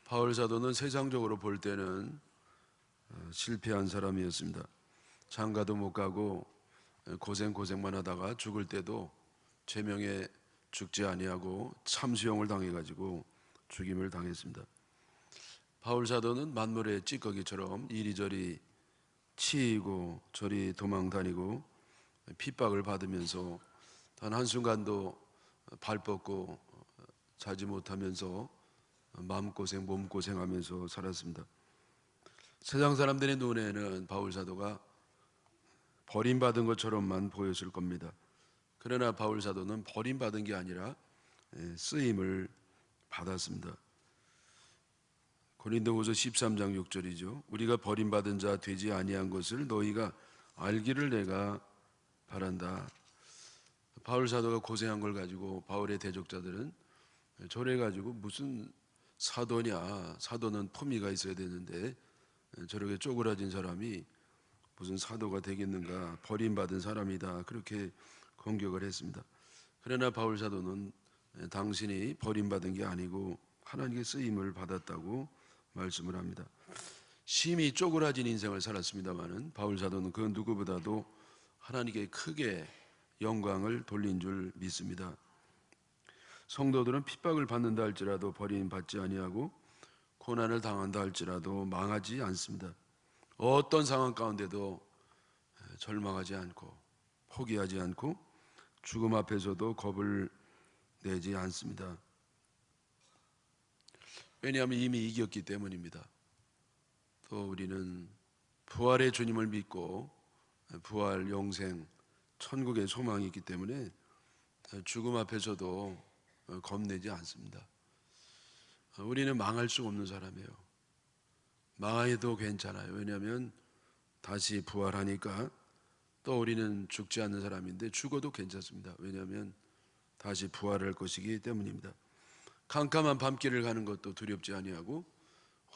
바울 사도는 세상적으로 볼 때는 실패한 사람이었습니다. 장가도 못 가고 고생만 하다가 죽을 때도 죄명에 죽지 아니하고 참수형을 당해가지고 죽임을 당했습니다. 바울 사도는 만물의 찌꺼기처럼 이리저리 치이고 저리 도망 다니고 핍박을 받으면서 단 한순간도 발 뻗고 자지 못하면서 마음고생 몸고생하면서 살았습니다. 세상 사람들의 눈에는 바울 사도가 버림받은 것처럼만 보였을 겁니다. 그러나 바울 사도는 버림받은 게 아니라 쓰임을 받았습니다. 고린도후서 13장 6절이죠. 우리가 버림받은 자 되지 아니한 것을 너희가 알기를 내가 바란다. 바울 사도가 고생한 걸 가지고 바울의 대적자들은 저래 가지고 무슨 사도냐, 사도는 품위가 있어야 되는데 저렇게 쪼그라진 사람이 무슨 사도가 되겠는가, 버림받은 사람이다, 그렇게 공격을 했습니다. 그러나 바울 사도는 당신이 버림받은 게 아니고 하나님께 쓰임을 받았다고 말씀을 합니다. 심히 쪼그라진 인생을 살았습니다마는 바울 사도는 그 누구보다도 하나님께 크게 영광을 돌린 줄 믿습니다. 성도들은 핍박을 받는다 할지라도 버림받지 아니하고 고난을 당한다 할지라도 망하지 않습니다. 어떤 상황 가운데도 절망하지 않고 포기하지 않고 죽음 앞에서도 겁을 내지 않습니다. 왜냐하면 이미 이겼기 때문입니다. 또 우리는 부활의 주님을 믿고 부활, 영생, 천국의 소망이 있기 때문에 죽음 앞에서도 겁내지 않습니다. 우리는 망할 수 없는 사람이에요. 망해도 괜찮아요. 왜냐하면 다시 부활하니까. 또 우리는 죽지 않는 사람인데 죽어도 괜찮습니다. 왜냐하면 다시 부활할 것이기 때문입니다. 캄캄한 밤길을 가는 것도 두렵지 아니하고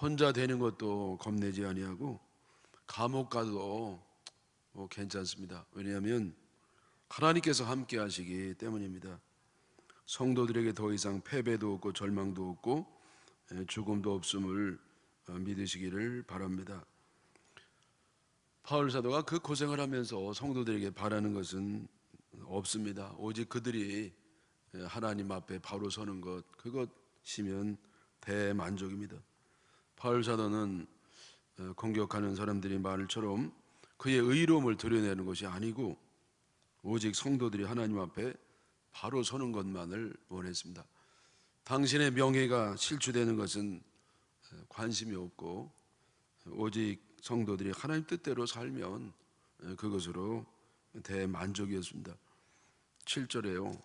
혼자 되는 것도 겁내지 아니하고 감옥 가도 괜찮습니다. 왜냐하면 하나님께서 함께 하시기 때문입니다. 성도들에게 더 이상 패배도 없고 절망도 없고 죽음도 없음을 믿으시기를 바랍니다. 바울 사도가 그 고생을 하면서 성도들에게 바라는 것은 없습니다. 오직 그들이 하나님 앞에 바로 서는 것, 그것이면 대만족입니다. 바울 사도는 공격하는 사람들이 말처럼 그의 의로움을 드러내는 것이 아니고 오직 성도들이 하나님 앞에 바로 서는 것만을 원했습니다. 당신의 명예가 실추되는 것은 관심이 없고 오직 성도들이 하나님 뜻대로 살면 그것으로 대만족이었습니다. 7절에요.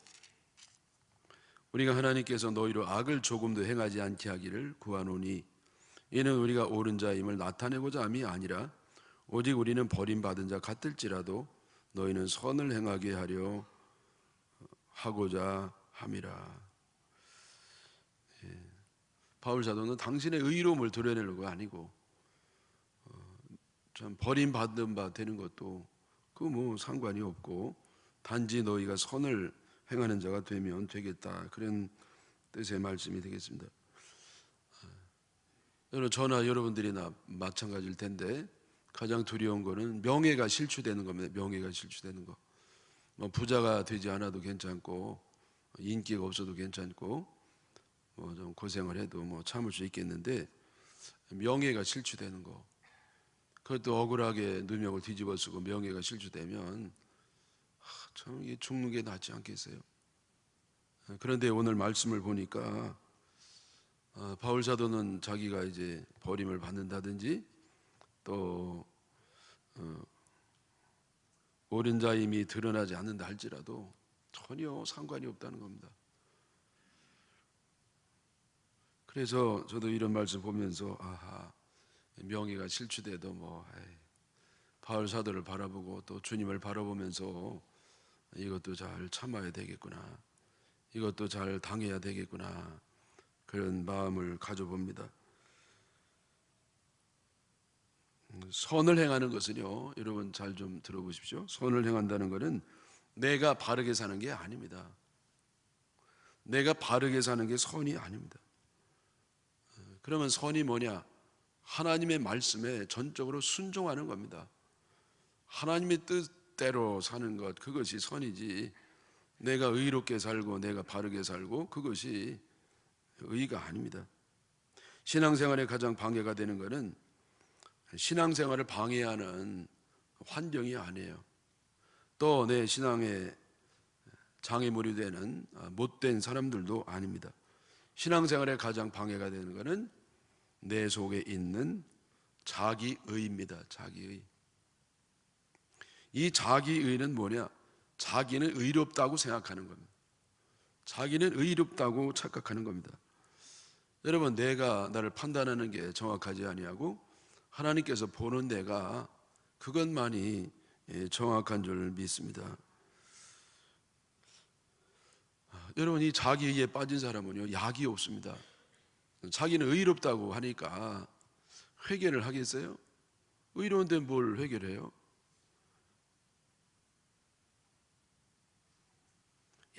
우리가 하나님께서 너희로 악을 조금도 행하지 않게 하기를 구하노니 이는 우리가 옳은 자임을 나타내고자 함이 아니라 오직 우리는 버림받은 자 같을지라도 너희는 선을 행하게 하려 하고자 함이라. 바울 사도는 당신의 의로움을 드러내는 거 아니고 참 버림받은 바 되는 것도 그 뭐 상관이 없고 단지 너희가 선을 행하는 자가 되면 되겠다, 그런 뜻의 말씀이 되겠습니다. 저나 여러분들이나 마찬가지일 텐데 가장 두려운 거는 명예가 실추되는 겁니다. 명예가 실추되는 거. 뭐 부자가 되지 않아도 괜찮고 인기가 없어도 괜찮고 뭐 좀 고생을 해도 뭐 참을 수 있겠는데 명예가 실추되는 거, 그것도 억울하게 누명을 뒤집어 쓰고 명예가 실추되면 참 이게 죽는 게 낫지 않겠어요? 그런데 오늘 말씀을 보니까 바울 사도는 자기가 이제 버림을 받는다든지 또 옳은 자임이 드러나지 않는다 할지라도 전혀 상관이 없다는 겁니다. 그래서 저도 이런 말씀 보면서 명예가 실추돼도 바울 사도를 바라보고 또 주님을 바라보면서 이것도 잘 참아야 되겠구나, 이것도 잘 당해야 되겠구나, 그런 마음을 가져봅니다. 선을 행하는 것은요, 여러분 잘 좀 들어보십시오. 선을 행한다는 것은 내가 바르게 사는 게 아닙니다. 내가 바르게 사는 게 선이 아닙니다. 그러면 선이 뭐냐? 하나님의 말씀에 전적으로 순종하는 겁니다. 하나님의 뜻대로 사는 것, 그것이 선이지, 내가 의롭게 살고 내가 바르게 살고 그것이 의가 아닙니다. 신앙생활에 가장 방해가 되는 것은 신앙생활을 방해하는 환경이 아니에요. 또 내 신앙에 장애물이 되는 못된 사람들도 아닙니다. 신앙생활에 가장 방해가 되는 것은 내 속에 있는 자기의입니다. 자기의. 이 자기의는 뭐냐? 자기는 의롭다고 생각하는 겁니다. 자기는 의롭다고 착각하는 겁니다. 여러분, 내가 나를 판단하는 게 정확하지 아니하고 하나님께서 보는 내가, 그것만이 정확한 줄 믿습니다. 여러분, 이 자기의에 빠진 사람은요, 약이 없습니다. 자기는 의롭다고 하니까 회개를 하겠어요? 의로운데 뭘 회개를 해요?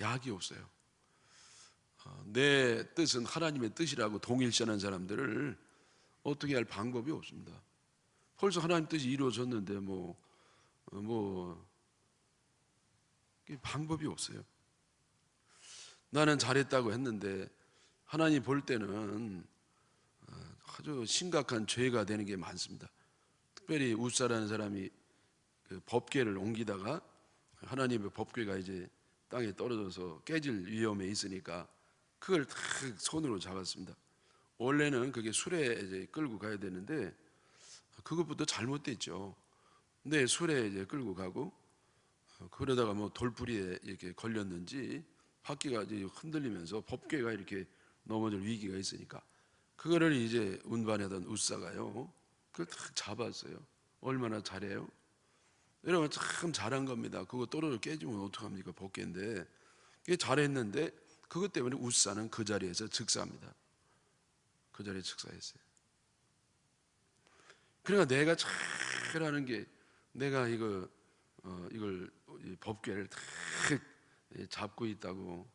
약이 없어요. 내 뜻은 하나님의 뜻이라고 동일시하는 사람들을 어떻게 할 방법이 없습니다. 벌써 하나님 뜻이 이루어졌는데 방법이 없어요. 나는 잘했다고 했는데 하나님 볼 때는 아주 심각한 죄가 되는 게 많습니다. 특별히 웃사라는 사람이 그 법궤를 옮기다가 하나님의 법궤가 이제 땅에 떨어져서 깨질 위험에 있으니까 그걸 탁 손으로 잡았습니다. 원래는 그게 수레에 이제 끌고 가야 되는데 그것부터 잘못됐죠. 근데 수레에 이제 끌고 가고 그러다가 돌부리에 이렇게 걸렸는지 바퀴가 이제 흔들리면서 법궤가 이렇게 넘어질 위기가 있으니까 그거를 이제 운반하던 웃사가요, 그걸 탁 잡았어요. 얼마나 잘해요? 여러분, 참 잘한 겁니다. 그거 떨어져 깨지면 어떡합니까? 법궤인데. 그게 잘했는데 그것 때문에 웃사는 그 자리에서 즉사합니다. 그 자리에 즉사했어요. 그러니까 내가 잘하는 게, 내가 이걸 법궤를 탁 잡고 있다고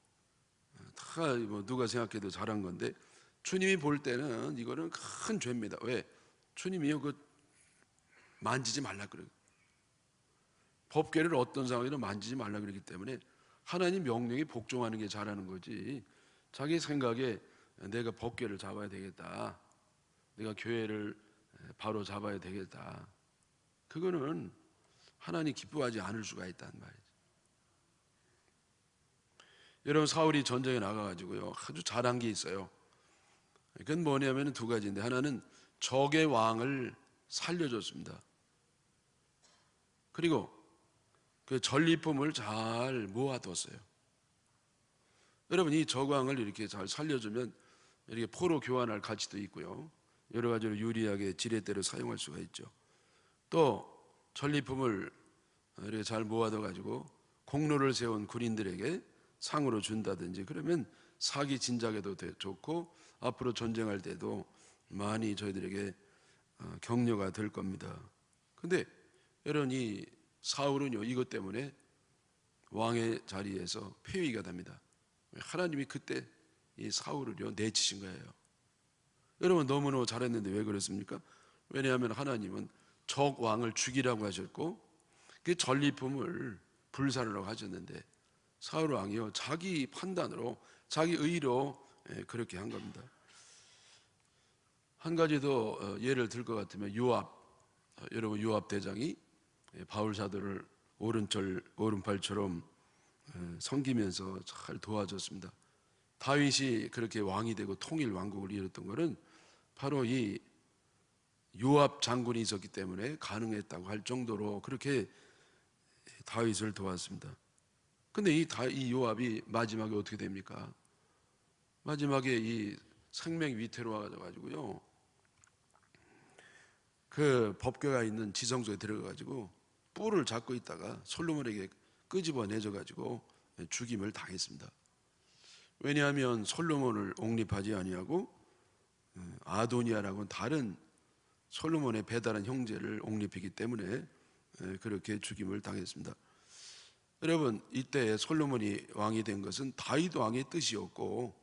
다 누가 생각해도 잘한 건데 주님이 볼 때는 이거는 큰 죄입니다. 왜? 주님이요, 그 만지지 말라 그래요. 법궤를 어떤 상황에도 만지지 말라 그러기 때문에 하나님 명령에 복종하는 게 잘하는 거지, 자기 생각에 내가 법궤를 잡아야 되겠다, 내가 교회를 바로 잡아야 되겠다, 그거는 하나님 기뻐하지 않을 수가 있단 말이죠. 여러분, 사울이 전쟁에 나가가지고요 아주 잘한 게 있어요. 그건 뭐냐면 두 가지인데, 하나는 적의 왕을 살려줬습니다. 그리고 그 전리품을 잘 모아뒀어요. 여러분, 이 적왕을 이렇게 잘 살려주면 이렇게 포로 교환할 가치도 있고요, 여러 가지로 유리하게 지렛대로 사용할 수가 있죠. 또 전리품을 이렇게 잘 모아둬가지고 공로를 세운 군인들에게 상으로 준다든지, 그러면 사기 진작에도 좋고 앞으로 전쟁할 때도 많이 저희들에게 격려가 될 겁니다. 근데 여러분, 이 사울은요 이것 때문에 왕의 자리에서 폐위가 됩니다. 하나님이 그때 이 사울을요 내치신 거예요. 여러분, 너무너무 잘했는데 왜 그렇습니까? 왜냐하면 하나님은 적 왕을 죽이라고 하셨고 그 전리품을 불사르라고 하셨는데 사울 왕이요 자기 판단으로 자기 의로 그렇게 한 겁니다. 한 가지 더 예를 들 것 같으면 요압, 여러분 요압 대장이 바울 사도를 오른팔처럼 섬기면서 잘 도와줬습니다. 다윗이 그렇게 왕이 되고 통일 왕국을 이뤘던 것은 바로 이 요압 장군이 있었기 때문에 가능했다고 할 정도로 그렇게 다윗을 도왔습니다. 근데 이 요압이 마지막에 어떻게 됩니까? 마지막에 이 생명 위태로 와가지고요 그 법궤가 있는 지성소에 들어가가지고 뿔을 잡고 있다가 솔로몬에게 끄집어 내줘가지고 죽임을 당했습니다. 왜냐하면 솔로몬을 옹립하지 아니하고 아도니아라고는 다른 솔로몬의 배달한 형제를 옹립했기 때문에 그렇게 죽임을 당했습니다. 여러분, 이때 솔로몬이 왕이 된 것은 다윗 왕의 뜻이었고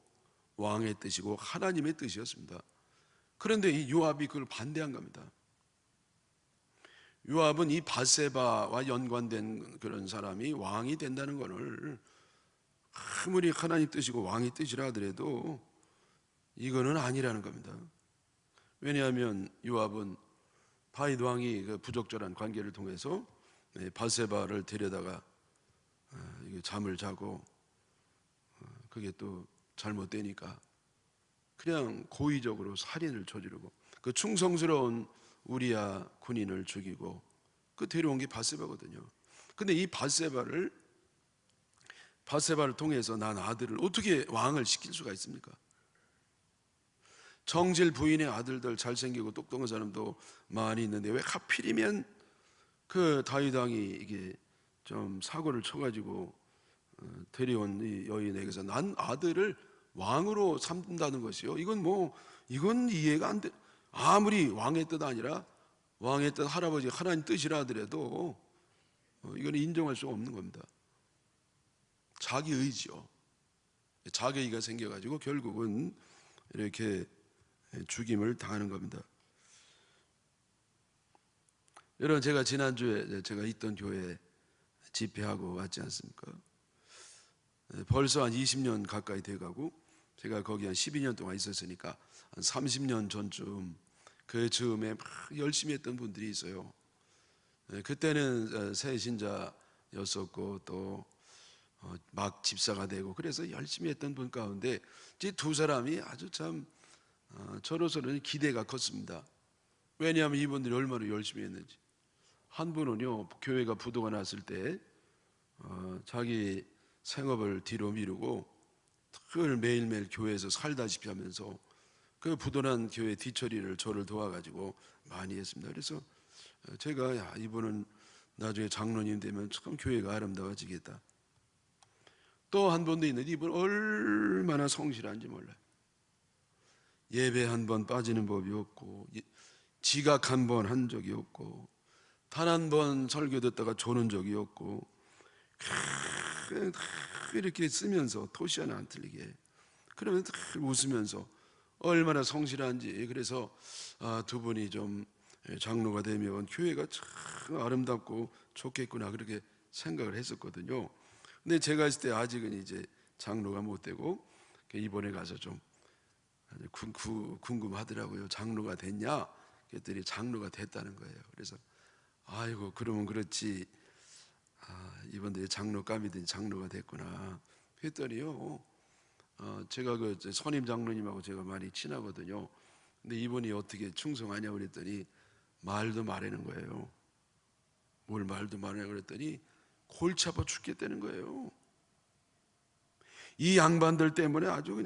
왕의 뜻이고 하나님의 뜻이었습니다. 그런데 이 요압이 그걸 반대한 겁니다. 요압은 이 밧세바와 연관된 그런 사람이 왕이 된다는 것을 아무리 하나님 뜻이고 왕의 뜻이라 하더라도 이거는 아니라는 겁니다. 왜냐하면 요압은 다윗 왕이 그 부적절한 관계를 통해서 밧세바를 데려다가 잠을 자고 그게 또 잘못되니까 그냥 고의적으로 살인을 저지르고 그 충성스러운 우리야 군인을 죽이고 그 데려온 게 밧세바거든요. 근데 이 밧세바를 통해서 난 아들을 어떻게 왕을 시킬 수가 있습니까? 정질 부인의 아들들 잘생기고 똑똑한 사람도 많이 있는데 왜 하필이면 그 다윗 왕이 이게 좀 사고를 쳐가지고 데려온 이 여인에게서 난 아들을 왕으로 삼는다는 것이요. 이건 이해가 안 돼. 아무리 왕의 뜻 아니라 왕의 뜻 할아버지 하나님 뜻이라 하더라도 이건 인정할 수가 없는 겁니다. 자기 의지요. 자기 의가 생겨가지고 결국은 이렇게 죽임을 당하는 겁니다. 여러분 제가 지난주에 제가 있던 교회 집회하고 왔지 않습니까? 벌써 한 20년 가까이 돼가고 제가 거기 한 12년 동안 있었으니까 한 30년 전쯤 그 즈음에 막 열심히 했던 분들이 있어요. 그때는 새 신자였었고 또 막 집사가 되고 그래서 열심히 했던 분 가운데 이제 두 사람이 아주 참 저로서는 기대가 컸습니다. 왜냐하면 이분들이 얼마나 열심히 했는지. 한 분은요 교회가 부도가 났을 때 자기 생업을 뒤로 미루고 늘 매일매일 교회에서 살다시피 하면서 그 부도난 교회 뒤처리를 저를 도와가지고 많이 했습니다. 그래서 제가 이분은 나중에 장로님 되면 참 교회가 아름다워지겠다. 또 한 분도 있는데 이분 얼마나 성실한지 몰라요. 예배 한 번 빠지는 법이 없고 지각 한 번 한 적이 없고 단 한 번 설교 듣다가 조는 적이 없고 이렇게 쓰면서 토시 하나 안 틀리게 그러면 웃으면서 얼마나 성실한지. 그래서 두 분이 좀 장로가 되면 교회가 참 아름답고 좋겠구나 그렇게 생각을 했었거든요. 근데 제가 있을 때 아직은 이제 장로가 못 되고 이번에 가서 좀 궁금하더라고요. 장로가 됐냐? 그랬더니 장로가 됐다는 거예요. 그래서 아이고 그러면 그렇지. 이번에 장로감이든 장로가 됐구나 했더니요. 제가 그 선임 장로님하고 제가 많이 친하거든요. 근데 이분이 어떻게 충성하냐고 그랬더니 말도 말하는 거예요. 뭘 말도 말하냐고 그랬더니 골치 아파 죽겠다는 거예요. 이 양반들 때문에 아주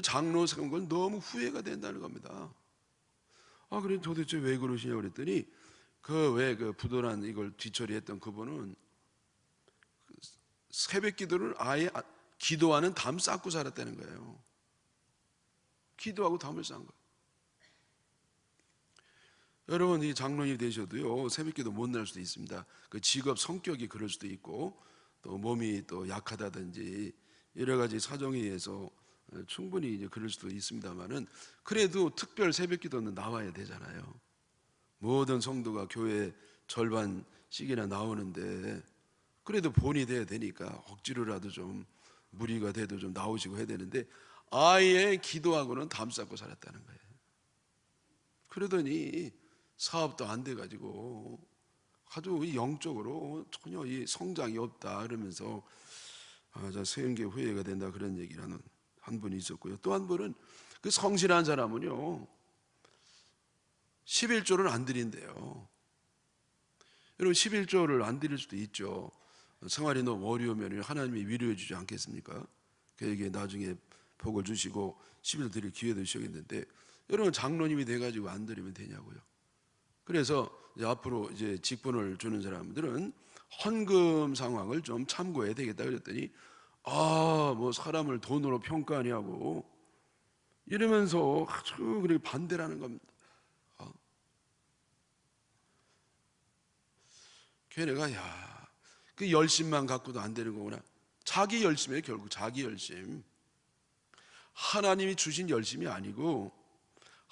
장로 세운 건 너무 후회가 된다는 겁니다. 그래 도대체 왜 그러시냐고 그랬더니 그 부도난 이걸 뒤처리했던 그분은 새벽 기도를 아예 기도하는 담 쌓고 살았다는 거예요. 기도하고 담을 쌓은 거예요. 여러분 이 장로님이 되셔도요 새벽 기도 못 날 수도 있습니다. 그 직업 성격이 그럴 수도 있고 또 몸이 또 약하다든지 여러 가지 사정에 의해서 충분히 이제 그럴 수도 있습니다만은 그래도 특별 새벽 기도는 나와야 되잖아요. 모든 성도가 교회 절반씩이나 나오는데 그래도 본이 돼야 되니까 억지로라도 좀 무리가 돼도 좀 나오시고 해야 되는데 아예 기도하고는 담 쌓고 살았다는 거예요. 그러더니 사업도 안 돼가지고 아주 영적으로 전혀 이 성장이 없다 그러면서 세운계 후회가 된다 그런 얘기를 하는 한 분이 있었고요. 또 한 분은 그 성실한 사람은요 11조를 안 드린대요. 여러분 11조를 안 드릴 수도 있죠. 생활이 너무 어려우면 하나님이 위로해 주지 않겠습니까? 그에게 나중에 복을 주시고 11조 드릴 기회도 주시겠는데 여러분 장로님이 돼가지고 안 드리면 되냐고요. 그래서 이제 앞으로 이제 직분을 주는 사람들은 헌금 상황을 좀 참고해야 되겠다 그랬더니 뭐 사람을 돈으로 평가하냐고 이러면서 아주 그렇게 반대라는 겁니다. 걔네가 그 열심만 갖고도 안 되는 거구나. 자기 열심이에요. 결국 자기 열심. 하나님이 주신 열심이 아니고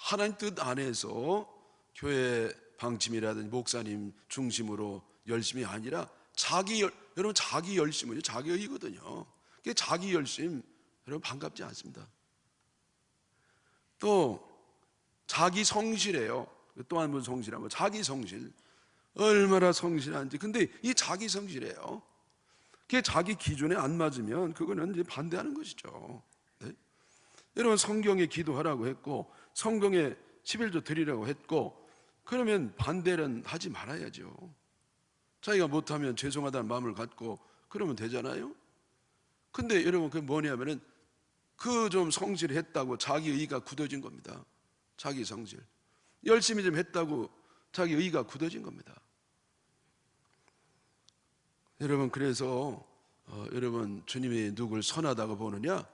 하나님 뜻 안에서 교회 방침이라든지 목사님 중심으로 열심이 아니라 여러분 자기 열심은요 자기 의거든요. 그게 자기 열심 여러분 반갑지 않습니다. 또 자기 성실해요. 또 한 번 성실하면 자기 성실 얼마나 성실한지. 근데 이 자기 성실해요. 그게 자기 기준에 안 맞으면 그거는 이제 반대하는 것이죠. 네? 여러분 성경에 기도하라고 했고 성경에 11조 드리라고 했고 그러면 반대는 하지 말아야죠. 자기가 못하면 죄송하다는 마음을 갖고 그러면 되잖아요. 근데 여러분 그게 뭐냐면은 그 좀 성실했다고 자기 의가 굳어진 겁니다. 자기 성실 열심히 좀 했다고 자기 의가 굳어진 겁니다. 여러분 그래서 여러분 주님이 누굴 선하다고 보느냐?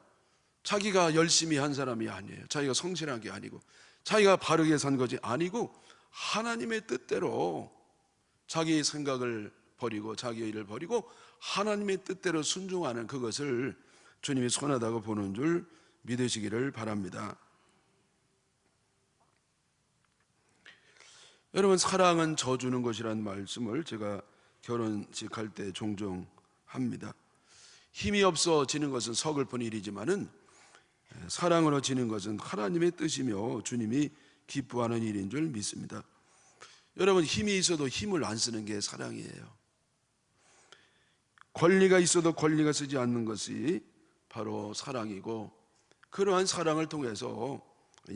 자기가 열심히 한 사람이 아니에요. 자기가 성실한 게 아니고 자기가 바르게 산 것이 아니고 하나님의 뜻대로 자기 생각을 버리고 자기 의를 버리고 하나님의 뜻대로 순종하는 그것을 주님이 선하다고 보는 줄 믿으시기를 바랍니다. 여러분 사랑은 져주는 것이라는 말씀을 제가 결혼식 할 때 종종 합니다. 힘이 없어 지는 것은 서글픈 일이지만은 사랑으로 지는 것은 하나님의 뜻이며 주님이 기뻐하는 일인 줄 믿습니다. 여러분 힘이 있어도 힘을 안 쓰는 게 사랑이에요. 권리가 있어도 권리가 쓰지 않는 것이 바로 사랑이고 그러한 사랑을 통해서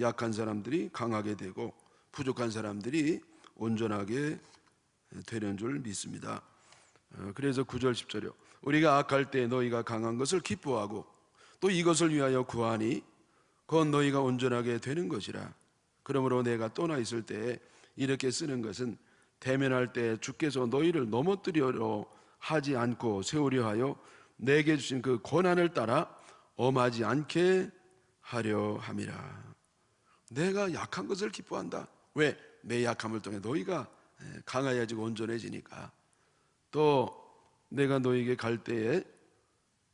약한 사람들이 강하게 되고 부족한 사람들이 온전하게 되는 줄 믿습니다. 그래서 9절 10절이요 우리가 악할 때 너희가 강한 것을 기뻐하고 또 이것을 위하여 구하니 그건 너희가 온전하게 되는 것이라. 그러므로 내가 떠나 있을 때 이렇게 쓰는 것은 대면할 때 주께서 너희를 넘어뜨리려 하지 않고 세우려 하여 내게 주신 그 권한을 따라 엄하지 않게 하려 함이라. 내가 약한 것을 기뻐한다. 왜? 내 약함을 통해 너희가 강해야지 온전해지니까. 또 내가 너에게 갈 때에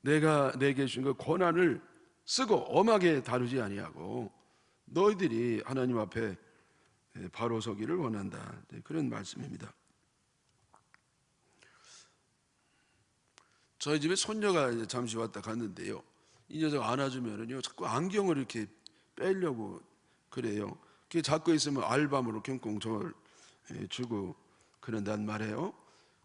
내가 내게 주신 그 권한을 쓰고 엄하게 다루지 아니하고 너희들이 하나님 앞에 바로 서기를 원한다. 그런 말씀입니다. 저희 집에 손녀가 잠시 왔다 갔는데요. 이 녀석 안아주면은요 자꾸 안경을 이렇게 빼려고 그래요. 그게 잡고 있으면 알밤으로 경꽁 저를 주고 그런단 말이에요.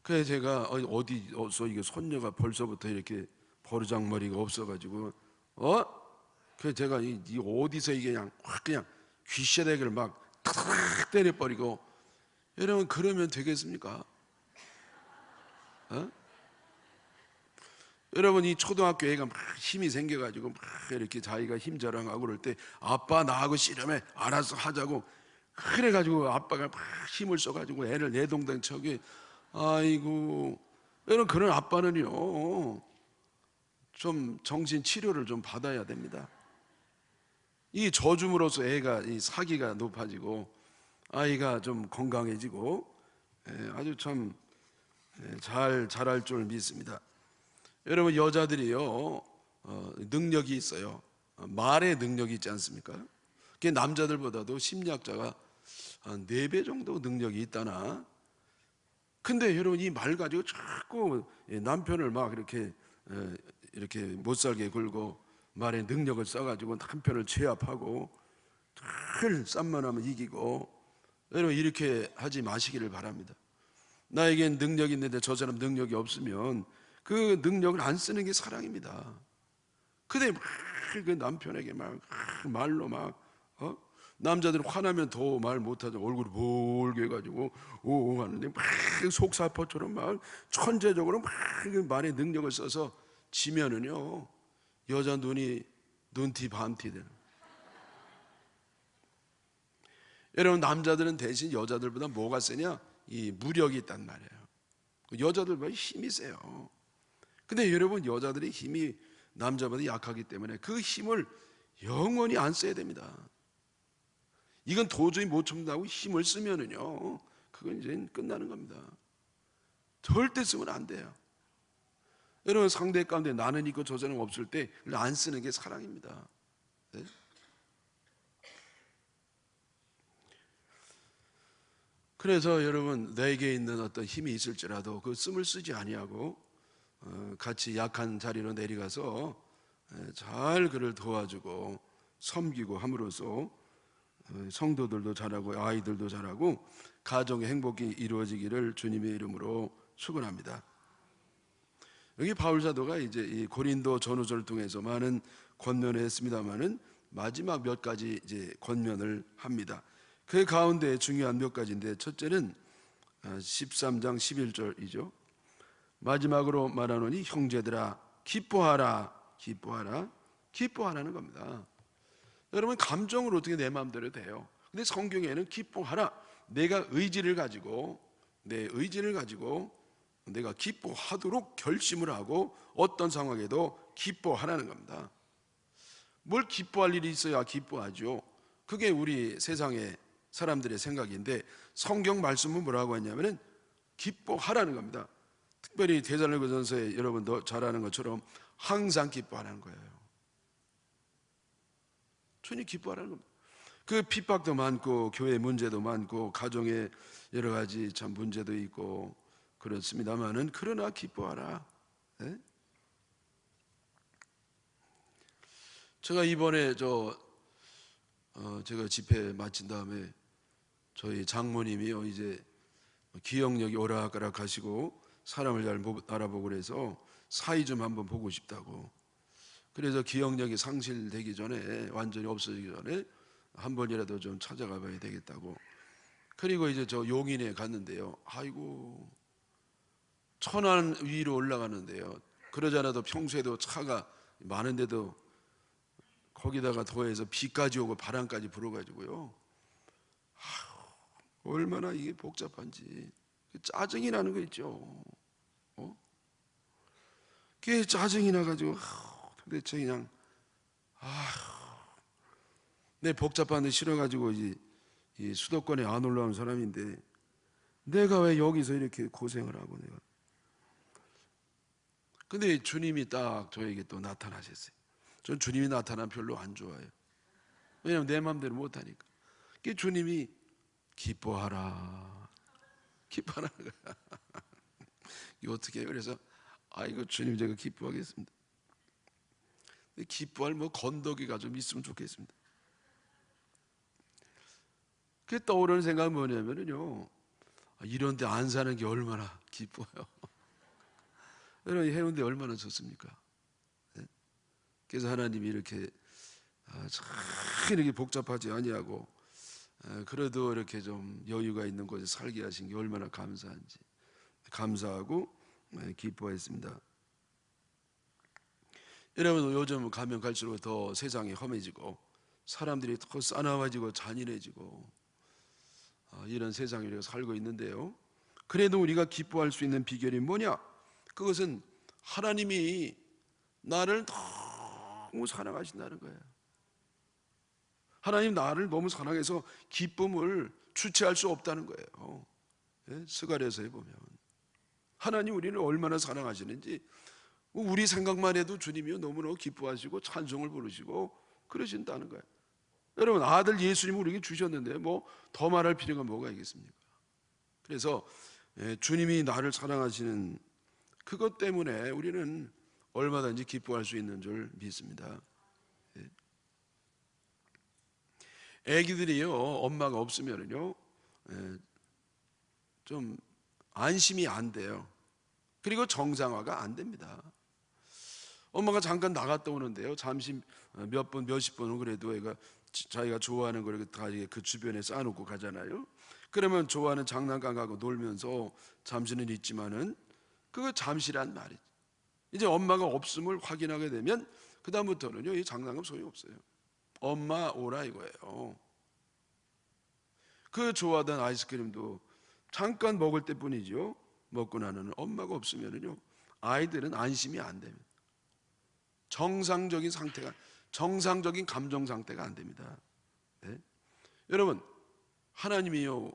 그래서 제가 어디서 이게 손녀가 벌써부터 이렇게 버르장머리가 없어가지고 그래서 제가 이 어디서 이게 그냥 확 그냥 귀셔대기를 막 탁 때려버리고. 여러분 그러면 되겠습니까? 여러분 이 초등학교 애가 막 힘이 생겨가지고 막 이렇게 자기가 힘 자랑하고 그럴 때 아빠 나하고 씨름해 알아서 하자고 그래가지고 아빠가 막 힘을 써가지고 애를 내동댕 쳐게. 아이고 여러분 그런 아빠는요 좀 정신 치료를 좀 받아야 됩니다. 이 져줌으로써 애가 이 사기가 높아지고 아이가 좀 건강해지고 아주 참 잘 자랄 줄 믿습니다. 여러분 여자들이요 능력이 있어요. 말의 능력이 있지 않습니까? 그게 남자들보다도 심리학자가 한 4배 정도 능력이 있다나. 근데 여러분 이 말 가지고 자꾸 남편을 막 이렇게 못 살게 굴고 말의 능력을 써가지고 남편을 제압하고 늘 쌈만 하면 이기고. 여러분 이렇게 하지 마시기를 바랍니다. 나에겐 능력이 있는데 저 사람 능력이 없으면 그 능력을 안 쓰는 게 사랑입니다. 근데 막 그 남편에게 막 말로 막 남자들은 화나면 더 말 못하죠. 얼굴이 볼게 해가지고 오 하는데 막 속사포처럼 막 천재적으로 막 말의 능력을 써서 지면은요 여자 눈티 밤티 되는. 여러분 남자들은 대신 여자들보다 뭐가 세냐? 이 무력이 있단 말이에요. 여자들보다 힘이 세요. 근데 여러분 여자들의 힘이 남자보다 약하기 때문에 그 힘을 영원히 안 써야 됩니다. 이건 도저히 못 참는다고 힘을 쓰면은요 그건 이제 끝나는 겁니다. 절대 쓰면 안 돼요. 여러분 상대 가운데 나는 있고 저 사람 없을 때 안 쓰는 게 사랑입니다. 네? 그래서 여러분, 내게 있는 어떤 힘이 있을지라도 그 씀을 쓰지 아니하고 같이 약한 자리로 내려가서 잘 그를 도와주고 섬기고 함으로써 성도들도 잘하고 아이들도 잘하고 가정의 행복이 이루어지기를 주님의 이름으로 축원합니다. 여기 바울 사도가 이제 이 고린도 전후서를 통해서 많은 권면을 했습니다만은 마지막 몇 가지 이제 권면을 합니다. 그 가운데 중요한 몇 가지인데, 첫째는 13장 11절이죠. 마지막으로 말하노니 형제들아 기뻐하라. 기뻐하라는 겁니다. 여러분, 감정으로 어떻게 내 마음대로 돼요? 근데 성경에는 기뻐하라. 내가 의지를 가지고 내가 기뻐하도록 결심을 하고 어떤 상황에도 기뻐하라는 겁니다. 뭘 기뻐할 일이 있어야 기뻐하죠. 그게 우리 세상의 사람들의 생각인데, 성경 말씀은 뭐라고 했냐면은 기뻐하라는 겁니다. 특별히 데살로니가전서에 여러분도 잘 아는 것처럼 항상 기뻐하라는 거예요. 천히 기뻐하라는 겁니다. 그 핍박도 많고 교회 문제도 많고 가정에 여러 가지 참 문제도 있고 그렇습니다만은 그러나 기뻐하라. 네? 제가 이번에 제가 집회 마친 다음에 저희 장모님이요, 이제 기억력이 오락가락 하시고 사람을 잘 못 알아보고 그래서 사이 좀 한번 보고 싶다고. 그래서 기억력이 상실되기 전에, 완전히 없어지기 전에 한 번이라도 좀 찾아가 봐야 되겠다고. 그리고 이제 저 용인에 갔는데요, 아이고, 천안 위로 올라가는데요, 그러지 않아도 평소에도 차가 많은데도 거기다가 더해서 비까지 오고 바람까지 불어가지고요, 얼마나 이게 복잡한지. 짜증이 나는 거 있죠. 그게 짜증이 나가지고 도대체 그냥 내 복잡한 데 싫어가지고 이 수도권에 안 올라온 사람인데 내가 왜 여기서 이렇게 고생을 하고 내가. 근데 주님이 딱 저에게 또 나타나셨어요. 전 주님이 나타나면 별로 안 좋아해요. 왜냐하면 내 마음대로 못하니까. 그 주님이 기뻐하라. 기뻐하라는 거야. 이거 어떻게 해요? 그래서 아이고 주님, 제가 기뻐하겠습니다. 기뻐할 건더기가 좀 있으면 좋겠습니다. 그 떠오르는 생각은 뭐냐면요, 이런 데 안 사는 게 얼마나 기뻐요. 여러분, 해운대 얼마나 좋습니까? 네? 그래서 하나님이 이렇게 참 이렇게 복잡하지 아니하고 그래도 이렇게 좀 여유가 있는 곳에 살게 하신 게 얼마나 감사한지 감사하고 기뻐했습니다. 여러분, 요즘 가면 갈수록 더 세상이 험해지고 사람들이 더 싸나워지고 잔인해지고 이런 세상에 우리가 살고 있는데요, 그래도 우리가 기뻐할 수 있는 비결이 뭐냐? 그것은 하나님이 나를 너무 사랑하신다는 거예요. 하나님 나를 너무 사랑해서 기쁨을 주체할 수 없다는 거예요. 스가랴서에 보면 하나님 우리를 얼마나 사랑하시는지, 우리 생각만 해도 주님이 너무너무 기뻐하시고 찬송을 부르시고 그러신다는 거예요. 여러분, 아들 예수님 우리에게 주셨는데 더 말할 필요가 뭐가 있겠습니까? 그래서 주님이 나를 사랑하시는 그것 때문에 우리는 얼마든지 기뻐할 수 있는 줄 믿습니다. 애기들이요, 엄마가 없으면요 좀 안심이 안 돼요. 그리고 정상화가 안 됩니다. 엄마가 잠깐 나갔다 오는데요, 잠시 몇 분 몇십 분은 그래도 애가 자기가 좋아하는 걸 다 그 주변에 쌓아놓고 가잖아요. 그러면 좋아하는 장난감 가고 놀면서 잠시는 있지만은 그거 잠시란 말이지. 이제 엄마가 없음을 확인하게 되면 그 다음부터는요, 이 장난감 소용없어요. 엄마 오라 이거예요. 그 좋아하던 아이스크림도 잠깐 먹을 때뿐이죠. 먹고 나는 엄마가 없으면은요, 아이들은 안심이 안 됩니다. 정상적인 감정 상태가 안 됩니다. 네? 여러분, 하나님이요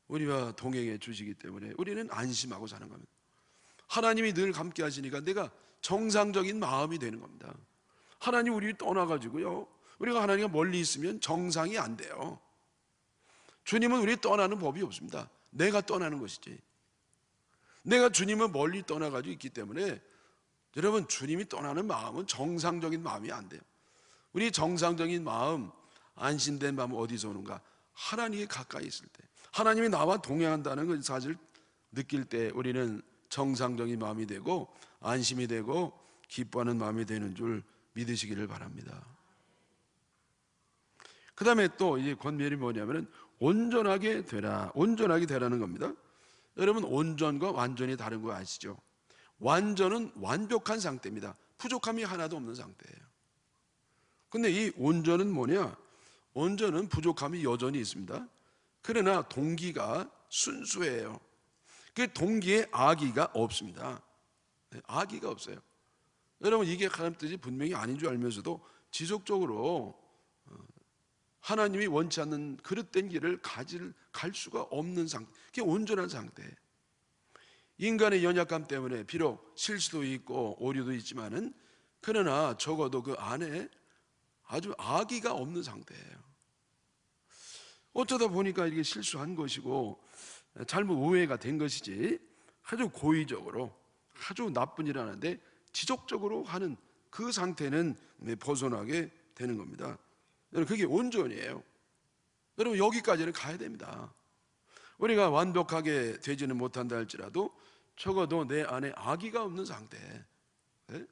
우리와 동행해 주시기 때문에 우리는 안심하고 사는 겁니다. 하나님이 늘 함께 하시니까 내가 정상적인 마음이 되는 겁니다. 하나님 우리 떠나가지고요, 우리가 하나님과 멀리 있으면 정상이 안 돼요. 주님은 우리 떠나는 법이 없습니다. 내가 떠나는 것이지. 내가 주님은 멀리 떠나가지고 있기 때문에 여러분, 주님이 떠나는 마음은 정상적인 마음이 안 돼요. 우리 정상적인 마음, 안심된 마음 어디서 오는가? 하나님이 가까이 있을 때, 하나님이 나와 동행한다는 그 사실을 느낄 때 우리는 정상적인 마음이 되고 안심이 되고 기뻐하는 마음이 되는 줄 믿으시기를 바랍니다. 그 다음에 또 이 권면이 뭐냐면은 온전하게 되라. 온전하게 되라는 겁니다. 여러분, 온전과 완전히 다른 거 아시죠? 완전은 완벽한 상태입니다. 부족함이 하나도 없는 상태예요. 근데 이 온전은 뭐냐? 온전은 부족함이 여전히 있습니다. 그러나 동기가 순수해요. 그 동기에 악의가 없습니다. 악의가 없어요. 여러분, 이게 하나님 뜻이 분명히 아닌 줄 알면서도 지속적으로 하나님이 원치 않는 그릇된 길을 갈 수가 없는 상태, 그게 온전한 상태예요. 인간의 연약함 때문에 비록 실수도 있고 오류도 있지만은 그러나 적어도 그 안에 아주 악의가 없는 상태예요. 어쩌다 보니까 이게 실수한 것이고 잘못 오해가 된 것이지 아주 고의적으로 아주 나쁜 일 하는데 지속적으로 하는 그 상태는 벗어나게 되는 겁니다. 여러분, 그게 온전이에요. 여러분, 여기까지는 가야 됩니다. 우리가 완벽하게 되지는 못한다 할지라도 적어도 내 안에 악의가 없는 상태. 네?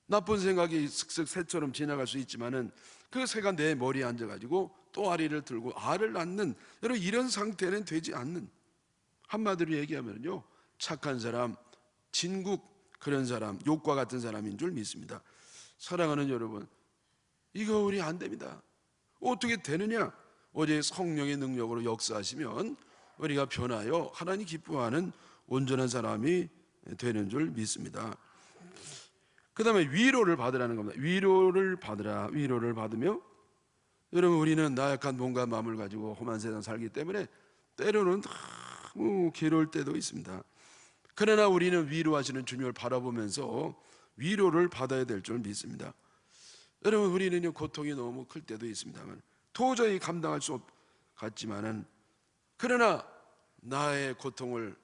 나쁜 생각이 슥슥 새처럼 지나갈 수 있지만은 그 새가 내 머리에 앉아가지고 또 아리를 들고 알을 낳는, 여러분, 이런 상태는 되지 않는, 한마디로 얘기하면요, 착한 사람, 진국, 그런 사람, 욥과 같은 사람인 줄 믿습니다. 사랑하는 여러분, 이거 우리 안 됩니다. 어떻게 되느냐? 어제 성령의 능력으로 역사하시면 우리가 변하여 하나님 기뻐하는 온전한 사람이 되는 줄 믿습니다. 그 다음에 위로를 받으라는 겁니다. 위로를 받으라. 위로를 받으며, 여러분, 우리는 나약한 몸과 마음을 가지고 험한 세상 살기 때문에 때로는 너무 괴로울 때도 있습니다. 그러나 우리는 위로하시는 주님을 바라보면서 위로를 받아야 될 줄 믿습니다. 여러분, 우리는 고통이 너무 클 때도 있습니다만 도저히 감당할 수 없지만은, 그러나 나의 고통을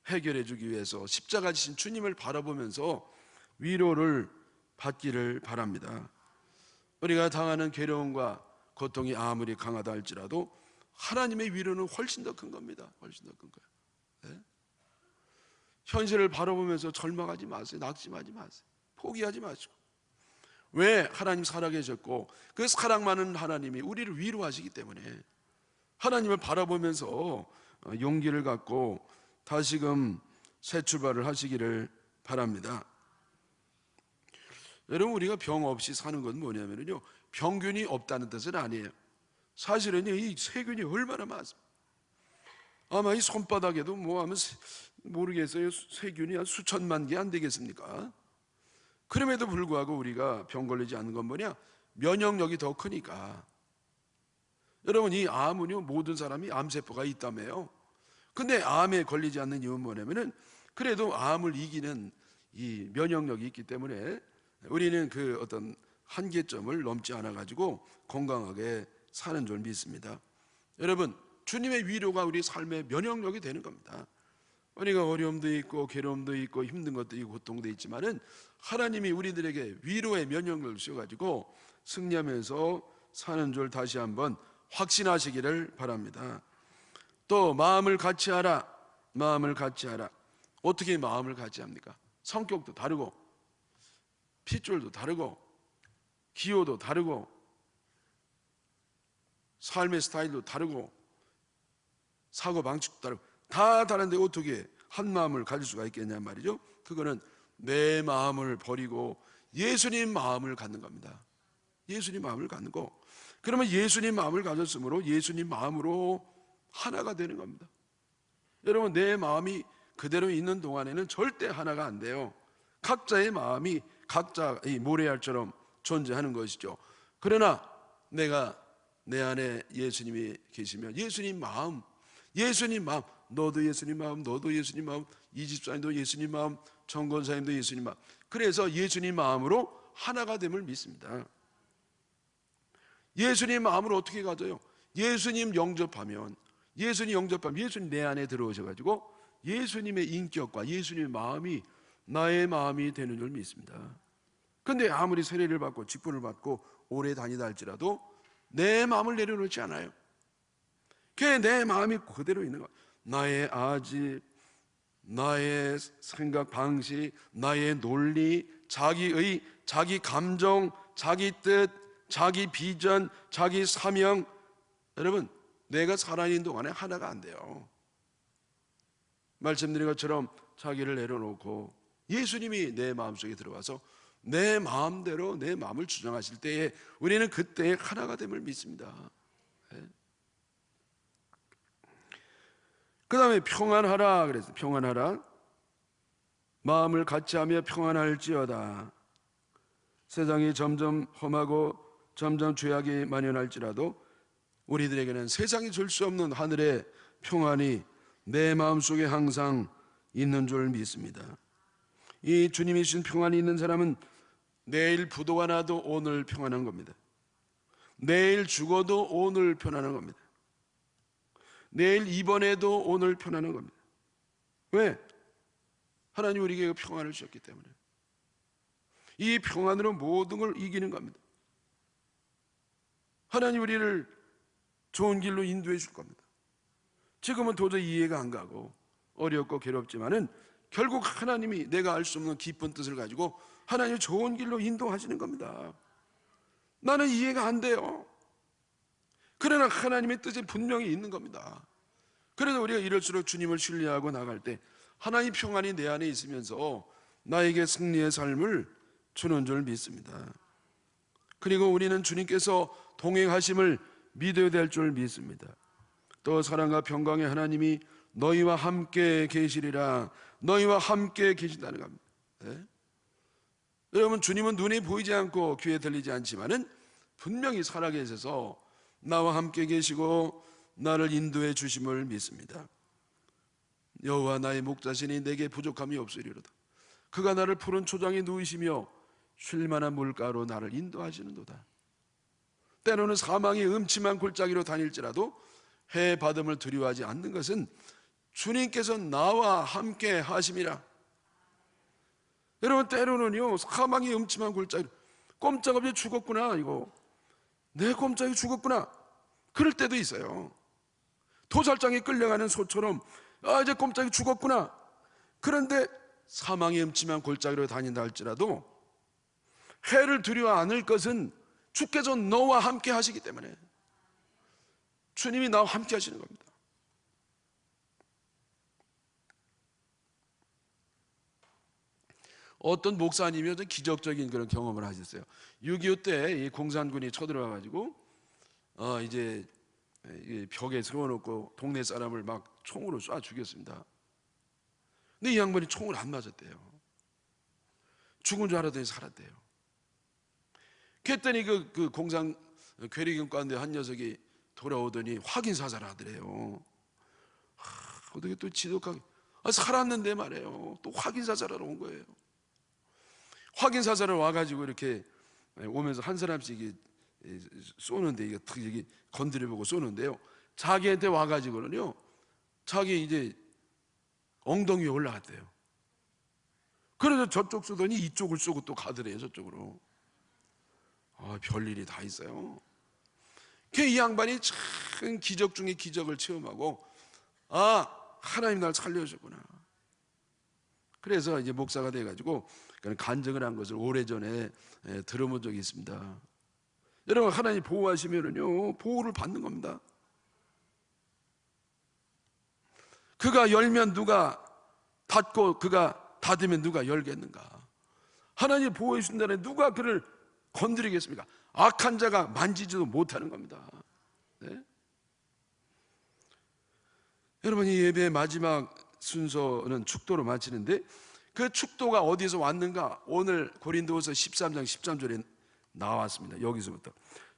해결해 주기 위해서 십자가 지신 주님을 바라보면서 위로를 받기를 바랍니다. 우리가 당하는 괴로움과 고통이 아무리 강하다 할지라도 하나님의 위로는 훨씬 더 큰 겁니다. 훨씬 더 큰 거예요. 네? 현실을 바라보면서 절망하지 마세요. 낙심하지 마세요. 포기하지 마시고. 왜? 하나님 살아계셨고 그 사랑 많은 하나님이 우리를 위로하시기 때문에 하나님을 바라보면서 용기를 갖고 다시금 새 출발을 하시기를 바랍니다. 여러분, 우리가 병 없이 사는 건 뭐냐면요, 병균이 없다는 뜻은 아니에요. 사실은 이 세균이 얼마나 많습니다. 아마 이 손바닥에도 뭐 하면 모르겠어요, 세균이 한 수천만 개 안 되겠습니까? 그럼에도 불구하고 우리가 병 걸리지 않는 건 뭐냐? 면역력이 더 크니까. 여러분, 이 암은요, 모든 사람이 암세포가 있다며요. 근데 암에 걸리지 않는 이유는 뭐냐면은 그래도 암을 이기는 이 면역력이 있기 때문에 우리는 그 어떤 한계점을 넘지 않아 가지고 건강하게 사는 줄 믿습니다. 여러분, 주님의 위로가 우리 삶의 면역력이 되는 겁니다. 우리가 어려움도 있고 괴로움도 있고 힘든 것도 있고 고통도 있지만은 하나님이 우리들에게 위로의 면역력을 주셔가지고 승리하면서 사는 줄 다시 한번 확신하시기를 바랍니다. 또 마음을 같이 하라. 마음을 같이 하라. 어떻게 마음을 같이 합니까? 성격도 다르고 핏줄도 다르고 기호도 다르고 삶의 스타일도 다르고 사고방식도 다르고 다 다른데 어떻게 한 마음을 가질 수가 있겠냐 말이죠. 그거는 내 마음을 버리고 예수님 마음을 갖는 겁니다. 예수님 마음을 갖는 거. 그러면 예수님 마음을 가졌으므로 예수님 마음으로 하나가 되는 겁니다. 여러분, 내 마음이 그대로 있는 동안에는 절대 하나가 안 돼요. 각자의 마음이 각자 이 모래알처럼 존재하는 것이죠. 그러나 내가 내 안에 예수님이 계시면 예수님 마음, 너도 예수님 마음, 너도 예수님 마음, 이 집사님도 예수님 마음, 정권사님도 예수님 마음. 그래서 예수님 마음으로 하나가 됨을 믿습니다. 예수님 마음을 어떻게 가져요? 예수님 영접하면 예수님 내 안에 들어오셔가지고 예수님의 인격과 예수님의 마음이 나의 마음이 되는 줄 믿습니다. 근데 아무리 세례를 받고 직분을 받고 오래 다니다 할지라도 내 마음을 내려놓지 않아요. 그게 내 마음이 그대로 있는 거예요. 나의 아집, 나의 생각 방식, 나의 논리, 자기의, 자기 감정, 자기 뜻, 자기 비전, 자기 사명. 여러분, 내가 살아있는 동안에 하나가 안 돼요. 말씀드린 것처럼 자기를 내려놓고 예수님이 내 마음속에 들어와서 내 마음대로 내 마음을 주장하실 때에 우리는 그때 하나가 됨을 믿습니다. 그 다음에 평안하라 그랬어요. 평안하라. 마음을 같이하며 평안할지어다. 세상이 점점 험하고 점점 죄악이 만연할지라도 우리들에게는 세상이 줄 수 없는 하늘의 평안이 내 마음속에 항상 있는 줄 믿습니다. 이 주님이 주신 평안이 있는 사람은 내일 부도가 나도 오늘 평안한 겁니다. 내일 죽어도 오늘 편안한 겁니다. 내일 입원해도 오늘 편안한 겁니다. 왜? 하나님 우리에게 평안을 주셨기 때문에. 이 평안으로 모든 걸 이기는 겁니다. 하나님 우리를 좋은 길로 인도해 줄 겁니다. 지금은 도저히 이해가 안 가고 어렵고 괴롭지만은 결국 하나님이 내가 알 수 없는 깊은 뜻을 가지고 하나님이 좋은 길로 인도하시는 겁니다. 나는 이해가 안 돼요. 그러나 하나님의 뜻이 분명히 있는 겁니다. 그래서 우리가 이럴수록 주님을 신뢰하고 나갈 때 하나님 평안이 내 안에 있으면서 나에게 승리의 삶을 주는 줄 믿습니다. 그리고 우리는 주님께서 동행하심을 믿어야 될 줄 믿습니다. 또 사랑과 평강의 하나님이 너희와 함께 계시리라. 너희와 함께 계신다는 겁니다. 네? 여러분, 주님은 눈에 보이지 않고 귀에 들리지 않지만은 분명히 살아계셔서 나와 함께 계시고 나를 인도해 주심을 믿습니다. 여호와 나의 목자시니 내게 부족함이 없으리로다. 그가 나를 푸른 초장에 누이시며 쉴만한 물가로 나를 인도하시는도다. 때로는 사망의 음침한 골짜기로 다닐지라도 해 받음을 두려워하지 않는 것은 주님께서 나와 함께 하심이라. 여러분, 때로는요 사망의 음침한 골짜기, 꼼짝없이 죽었구나, 이거 내 꼼짝이 죽었구나, 그럴 때도 있어요. 도살장에 끌려가는 소처럼 이제 꼼짝이 죽었구나. 그런데 사망의 음침한 골짜기로 다닌다 할지라도 해를 두려워 않을 것은 주께서 너와 함께 하시기 때문에. 주님이 나와 함께 하시는 겁니다. 어떤 목사님이 아주 기적적인 그런 경험을 하셨어요. 6.25 때 이 공산군이 쳐들어와가지고 이제 벽에 세워놓고 동네 사람을 막 총으로 쏴 죽였습니다. 근데 이 양반이 총을 안 맞았대요. 죽은 줄 알았더니 살았대요. 그랬더니 그 공산 괴뢰경 가운데 한 녀석이 돌아오더니 확인 사살을 하더래요. 어떻게 또 지독하게 살았는데 말이에요. 또 확인 사살하러 온 거예요. 확인 사살을 와가지고 이렇게 오면서 한 사람씩 쏘는데 이게 건드려보고 쏘는데요. 자기한테 와가지고는요, 자기 이제 엉덩이 위에 올라갔대요. 그래서 저쪽 쏘더니 이쪽을 쏘고 또 가더래요, 저쪽으로. 별일이 다 있어요. 이 양반이 참 기적 중에 기적을 체험하고 하나님 날 살려주구나. 그래서 이제 목사가 돼가지고 간증을 한 것을 오래전에 들어본 적이 있습니다. 여러분, 하나님 보호하시면은요 보호를 받는 겁니다. 그가 열면 누가 닫고 그가 닫으면 누가 열겠는가. 하나님 보호해 주신다는 누가 그를 건드리겠습니까? 악한 자가 만지지도 못하는 겁니다. 네? 여러분, 이 예배의 마지막 순서는 축도로 마치는데 그 축도가 어디서 왔는가? 오늘 고린도후서 13장 13절에 나왔습니다. 여기서부터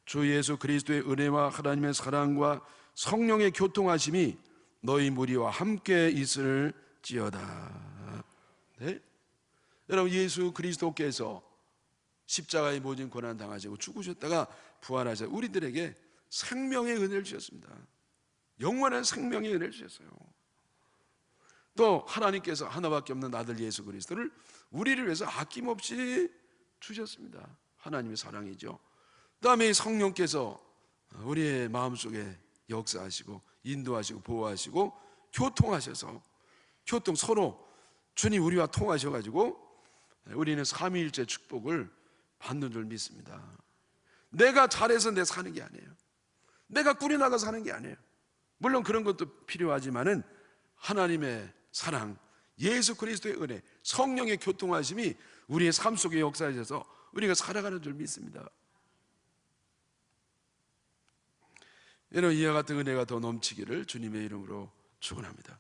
주 예수 그리스도의 은혜와 하나님의 사랑과 성령의 교통하심이 너희 무리와 함께 있을지어다. 네? 여러분, 예수 그리스도께서 십자가의 모진 고난 당하시고 죽으셨다가 부활하셔 우리들에게 생명의 은혜를 주셨습니다. 영원한 생명의 은혜를 주셨어요. 또 하나님께서 하나밖에 없는 아들 예수 그리스도를 우리를 위해서 아낌없이 주셨습니다. 하나님의 사랑이죠. 그다음에 성령께서 우리의 마음속에 역사하시고 인도하시고 보호하시고 교통하셔서 서로 주님 우리와 통하셔가지고 우리는 삼위일체 축복을 받는 줄 믿습니다. 내가 잘해서 내 사는 게 아니에요. 내가 꾸려나가 사는 게 아니에요. 물론 그런 것도 필요하지만은 하나님의 사랑, 예수 그리스도의 은혜, 성령의 교통하심이 우리의 삶 속에 역사하셔서 우리가 살아가는 줄 믿습니다. 이런 이와 같은 은혜가 더 넘치기를 주님의 이름으로 축원합니다.